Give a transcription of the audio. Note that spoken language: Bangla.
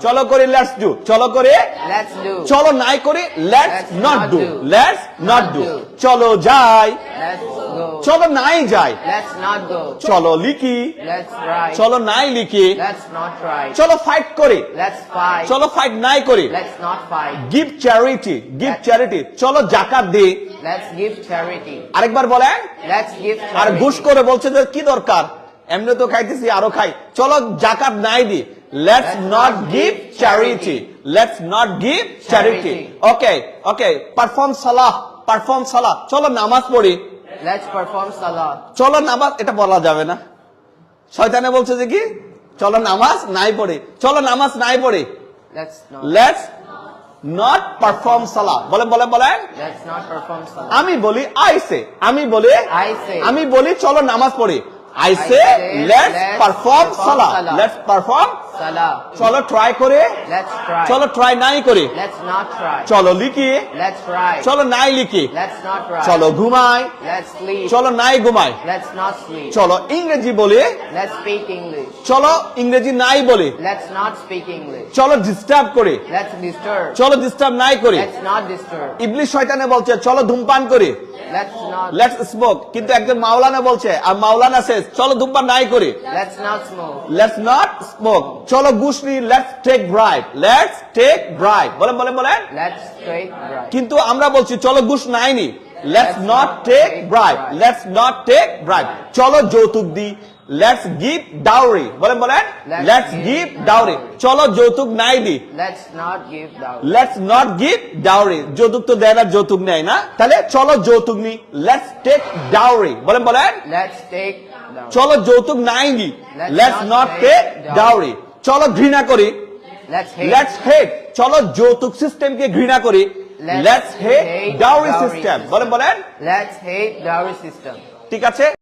চলো করি লেটস ডু, চলো করে Let's do. চলো নাই করি let's Let's not not do, do. Let's not Not do, do. চলো যাই, Let's go. চলো নাই যাই, Let's not go. চলো লিখি, Let's write. চলো নাই লিখি, Let's not write. চলো ফাইট করি, Let's fight. চলো ফাইট নাই করি, Let's not fight. Give charity, give charity, চলো জাকাত দিই। Let's give charity. আরেকবার বলেন। Let's give R charity. ঘুষ করে বলছে যে কি দরকার, এমনি তো খাইতেছি আরো খাই, চলো জাকাত নাই দি। Let's not give charity, let's not give charity. Okay okay, perform সালাহ, পারফর্ম সালাহ, চলো নামাজ পড়ি, Let's perform salah. চলো নামাজ, এটা বলা যাবে না, শয়তানে বলছে যে কি চলো নামাজ নাই পড়ি, চলো নামাজ নাই পড়ি। Let's not. Let's not perform সালাহ, বলেন বলেন বলেন। Let's not perform salah. আমি বলি আইসে, আমি বলি I say. আমি বলি চলো নামাজ পড়ি, I say let's perform salah, let's perform Salah. চলো ট্রাই করে, Let's try. চলো ট্রাই নাই করে, Let's not try. চলো লিখি, Let's write. চলো নাই লিখি, Let's not write. চলো ঘুমাই, Let's sleep. চলো নাই ঘুমাই, Let's not sleep. চলো ইংরেজি বলি, Let's speak English. চলো ইংরেজি নাই বলি, Let's not speak English. চলো ডিস্টার্ব করি, Let's disturb. চলো ডিস্টার্ব নাই করি। Let's not disturb. ইবলিশ শয়তানে বলছে চলো ধূমপান করি, Let's not. লেটস স্মোক, কিন্তু একজন মাওলানা বলছে, আর মাওলানা says চলো ধূমপান নাই করি, Let's not smoke. Let's not smoke, চলো ঘুষ নি, let's take bribe, let's take bribe, বলেন বলেন বলেন। Let's take right. কিন্তু আমরা বলছি চলো ঘুষ নাই নি, let's not take bribe, let's not take bribe, চলো যৌতুক দি, লেটস গিভ ডাউরি, বলেন বলেন, লেটস গিভ ডাউরি, চলো যৌতুক নাই দি, Let's not give dowry. Let's not give dowry, যৌতুক তো দেয় না, যৌতুক নেয় না, তাহলে চলো যৌতুক নি, লেটস টেক ডাউরি, বলেন বলেন। Let's take dowry. চলো যৌতুক নাই নি, লেটস নট টেক ডাউরি, চলো ঘৃণা করি, Let's hate. লেটস হেট, চলো যৌতুক সিস্টেমকে ঘৃণা করি, লেটস হেট ডাউরি সিস্টেম, বলেন বলেন। Let's hate dowry system. ঠিক আছে।